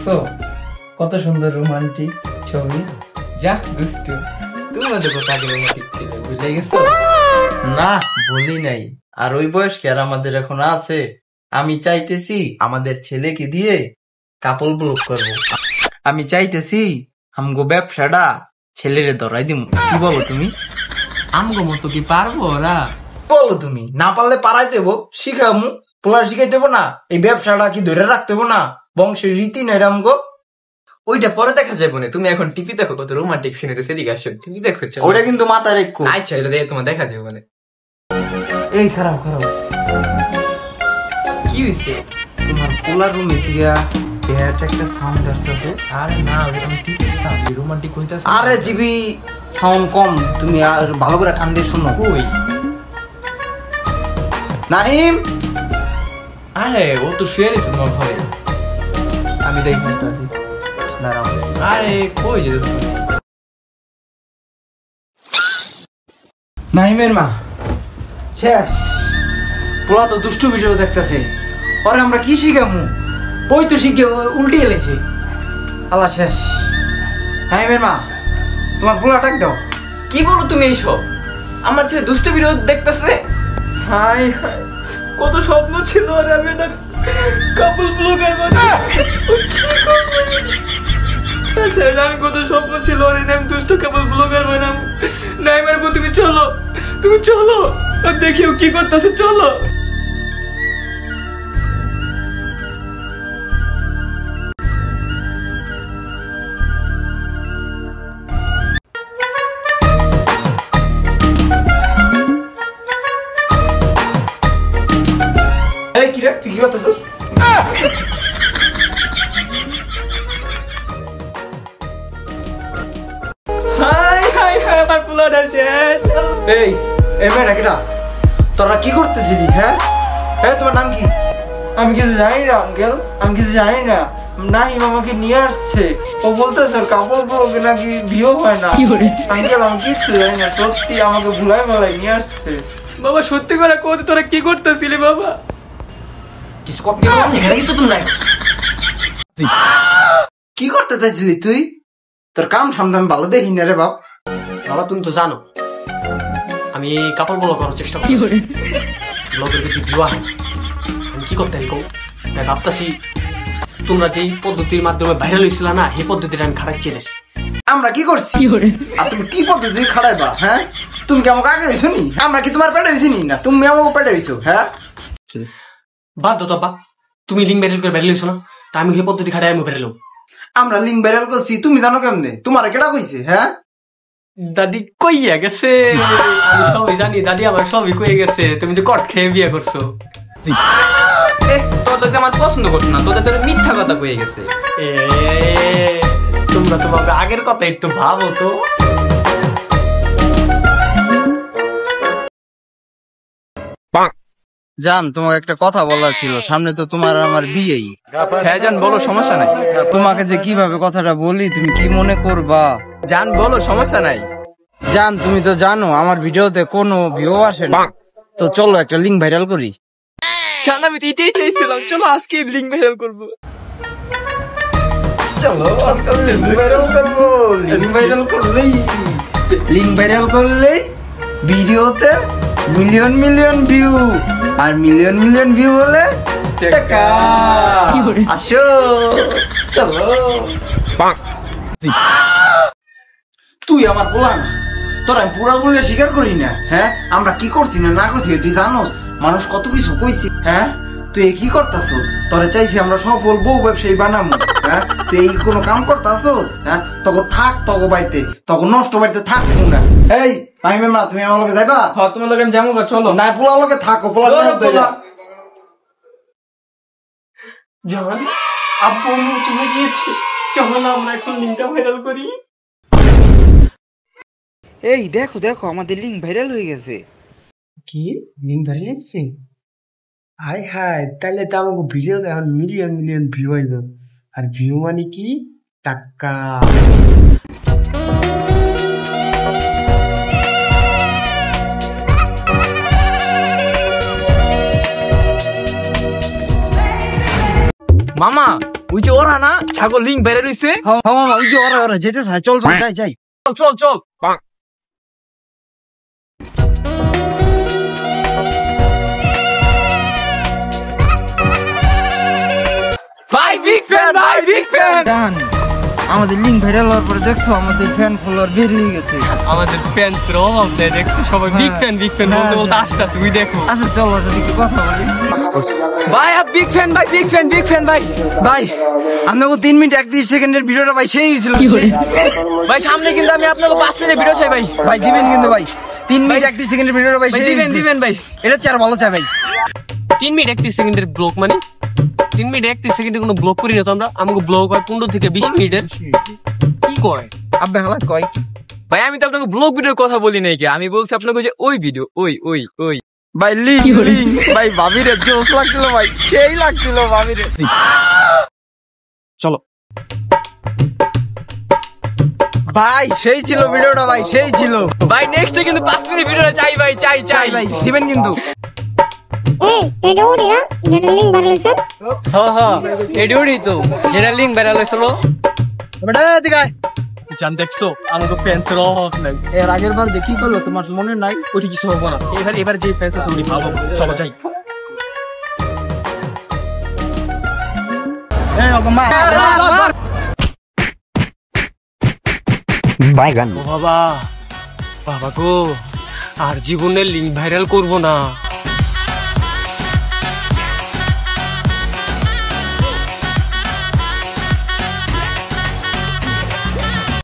দেখছো কত সুন্দর রোমান্টিক ছবি। যা দুষ্টু, তোমরা দেখো কাকে রোমান্টিক ছিল, বুঝলে গেছো? না বলি নাই, আর ওই বয়স কি আর আমাদের এখন আছে? আমি চাইতেছি আমাদের ছেলেকে দিয়ে কাপল ব্লক করবো। আমি চাইতেছি আমগো ব্যবসাটা ছেলেরে ধরাই দিব। কি বলো তুমি? আমগো মতো কি পারবো ওরা? বলো তুমি, না পারলে পারাই দেবো, শিখামু, পোলার শিখাই দেবো না? এই ব্যবসাটা কি ধরে রাখতে দেবো না? বংশের রীতি নয় আমগো। ওইটা পরে দেখা যাবে না, তুমি এখন টিভি দেখো, কত রোমান্টিক সিন হইতেছে, এদিকে আসো টিভি দেখো। ওটা কিন্তু মাথায় রেখো। আচ্ছা এটা দিয়ে তোমার দেখা যাবে মানে। এই খারাপ খারাপ কি হয়েছে? তোমার পোলার রুমে থেকে একটা সাউন্ড আসতেছে। আরে না, ওটা আমি টিভি সাউন্ড, রোমান্টিক হইতাছে। আরে টিভি সাউন্ড কম, তুমি আর ভালো করে কান দিয়ে শোনো। কই নাহিম? আরে ও তো শুয়ে রয়েছে তোমার ঘরে। আমি দেখে আসতেছি, দাঁড়াও। আরে কই যেতে তুমি? নাহিমের মা শেষ। পোলা তো দুষ্টু ভিডিও দেখতেছে, পরে আমরা কি শিখামু? ওই তো শিখে উল্টে এলেছে। আল্লাহ শেষ। নাহিমের মা, তোমার পোলা ডাক দাও। কি বলো তুমি এইসব? আমার ছেলে দুষ্ট ভিডিও দেখতেছে। হাই হাই, কত স্বপ্ন ছিল, আর আমি এটা কাপল ব্লগার বানাবো। আমি কত স্বপ্ন ছিল, আর আমি দুষ্ট কাপল ব্লগার বানাবো। নাইমার বউ, তুমি চলো, তুমি চলো, দেখিও কি করতেছে, চলো। এই কি রে, তুই কি করতেছিস? হাই হাই হাই, আমার পোলাটা শেষ। এই এই মেয়েটা কেটা? তোরা কি করতেছিলি? হ্যাঁ হ্যাঁ, তোমার নাম কি? আমি কিছু জানি না আঙ্কেল, আমি কিছু জানি না। নাহিম আমাকে নিয়ে আসছে, ও বলতেছে ওর কাপড় পরবে নাকি বিয়ে হয় না। আঙ্কেল আমি কিচ্ছু জানি না, সত্যি আমাকে ভুলাই মেলায় নিয়ে আসছে। বাবা সত্যি করে কত, তোরা কি করতেছিলি বাবা? কিছু করতে পারলাম না, কিন্তু তুমি নাই। কি করতে চাইছিলি তুই? তোর কাম সামনে আমি ভালো দেখি না রে বাপ। বাবা তুমি তো জানো আমি কাপড় ব্লগ করার চেষ্টা করি, ব্লগের ভিতরে ভিউ হয়। আমি কি করতে কও, তাই ভাবতেছি তোমরা যেই পদ্ধতির মাধ্যমে ভাইরাল হয়েছিল না, এই পদ্ধতিটা আমি খারাপ চেয়েছি। আমরা কি করছি আর তুমি কি পদ্ধতি খাড়াইবা? হ্যাঁ তুমি কি আমাকে আগে হয়েছো নি? আমরা কি তোমার পেটে হয়েছি নি? না তুমি আমাকে পেটে হয়েছো? হ্যাঁ বাদ দাও বা, তুমি লিঙ্ক ভাইরাল করে ভাইরাল হয়েছো না, তা আমি এই পদ্ধতি খাড়াই আমি ভাইরাল। আমরা লিঙ্ক ভাইরাল করছি, তুমি জানো কেমনে? তোমার কেডা কইছে? হ্যাঁ দাদি কইয়া গেছে, আমি সবই জানি, দাদি আমার সবই কইয়া গেছে, তুমি যে কট খেয়ে বিয়ে করছো। তোদের আমার পছন্দ করতো না, তোদের মিথ্যা কথা কয়ে গেছে। তোমরা তোমাকে আগের কথা একটু ভাবো তো। জান, তোমাকে একটা কথা বলার ছিল, সামনে তো তোমার আমার বিয়েই। হ্যাঁ জান বলো, সমস্যা নাই। তোমাকে যে কিভাবে কথাটা বলি তুমি কি মনে করবা? জান বলো, সমস্যা নাই। জান তুমি তো জানো আমার ভিডিওতে কোনো ভিউ আসে না, তো চলো একটা লিঙ্ক ভাইরাল করি। জান আমি তো এটাই চাইছিলাম, চলো আজকে লিঙ্ক ভাইরাল করবো। চলো আজকে লিঙ্ক ভাইরাল করবো। লিঙ্ক ভাইরাল করলেই ভিডিওতে মিলিয়ন মিলিয়ন ভিউ, আর মিলিয়ন মিলিয়ন ভিউ হলে টাকা। আসো চলো। তুই আমার পোলা না, তোর আমি পুরা বললে স্বীকার করি না। হ্যাঁ আমরা কি করছি না না করছি তুই জানোস? মানুষ কত কিছু কইছি। হ্যাঁ তুই কি করতাছ? তোরে চাইছি আমরা সফল বউ ব্যবসায়ী বানাবো। হ্যাঁ তুই এই কোনো কাম করতাছস? হ্যাঁ তখন থাক, তখন বাড়িতে, তখন নষ্ট বাড়িতে থাকবো না। এই আমি মা, তুমি আমার লগে যাইবা? হ্যাঁ তোমার লগে আমি যাবো, চলো। না পোলার লগে থাকো, পোলার জান আব্বু চলে গিয়েছে, চলো না আমরা এখন লিঙ্কটা ভাইরাল করি। এই দেখো দেখো, আমাদের লিঙ্ক ভাইরাল হয়ে গেছে। কি লিঙ্ক ভাইরাল হয়েছে? হাই হাই, তাহলে তো আমাকে ভিডিও এখন মিলিয়ন মিলিয়ন ভিউ হইল, আর ভিউ মানে কি? টাকা। মামা ওই যে ওরা না ছাগল লিঙ্ক বেড়ে রইছে। মামা ওই যে ওরা যেতে চায়, চল চল যাই যাই। চল চল ভাই বিগ ফ্যান ভাই বিগ ফ্যান। আমাদের লিঙ্ক ভাইরাল হওয়ার পরে দেখছো আমাদের ফ্যান ফলোয়ার বের হয়ে গেছে। আমাদের ফ্যান্স র দেখছো সবাই বিগ ফ্যান বলতে বলতে আসতেছে ওই দেখো। আচ্ছা চলো সাথে একটু কথা বলি। ভাই আপ বিগ ফ্যান ভাই বিগ ফ্যান ভাই। ভাই আপনাকে 3 মিনিট 31 সেকেন্ডের ভিডিওটা ভাই সেই ছিল। ভাই সামনে কিন্তু আমি আপনাকে 5 মিনিটের ভিডিও চাই ভাই। ভাই দিবেন কিন্তু ভাই 3 মিনিট 31 সেকেন্ডের ভিডিওটা ভাই সেই দিবেন ভাই। এটা চার ভালো চাই ভাই। 3 মিনিট 31 সেকেন্ডের ব্লগ মানে 3 মিনিট 31 সেকেন্ডে কোনো ব্লগ করি না তো আমরা। আমাকে ব্লগ হয় 15 থেকে 20 মিনিটের। কি কয় আব্বা হালা কয় ভাই? আমি তো আপনাকে ব্লগ ভিডিওর কথা বলি নাই, আমি বলছি আপনাকে যে ওই ভিডিও ওই ভাই লিঙ্ক ভাই ভাবিরে জোস লাগছিল ভাই, সেই লাগছিল ভাবিরে। চলো ভাই সেই ছিল ভিডিওটা ভাই, সেই ছিল ভাই। নেক্সটে কিন্তু 5 মিনিট ভিডিওটা চাই ভাই, চাই ভাই দিবেন কিন্তু। এটা ওরি না যেটা লিঙ্ক ভাইরাল হয়েছে? হ্যাঁ এডিওডি তো যেটা লিঙ্ক ভাইরাল হয়েছিল। বেটা দিগাই জান দেখছো আমাকে ফ্যান্সের অভাব নাই। এর আগের বার দেখি করলো তোমার মনে নাই? ওটি কিছু হবো না। এবার যে ফ্যান্স আছে উনি ভালো। চলো যাই। বাইগান ও বাবা গো, আর জীবনের লিঙ্ক ভাইরাল করবো না।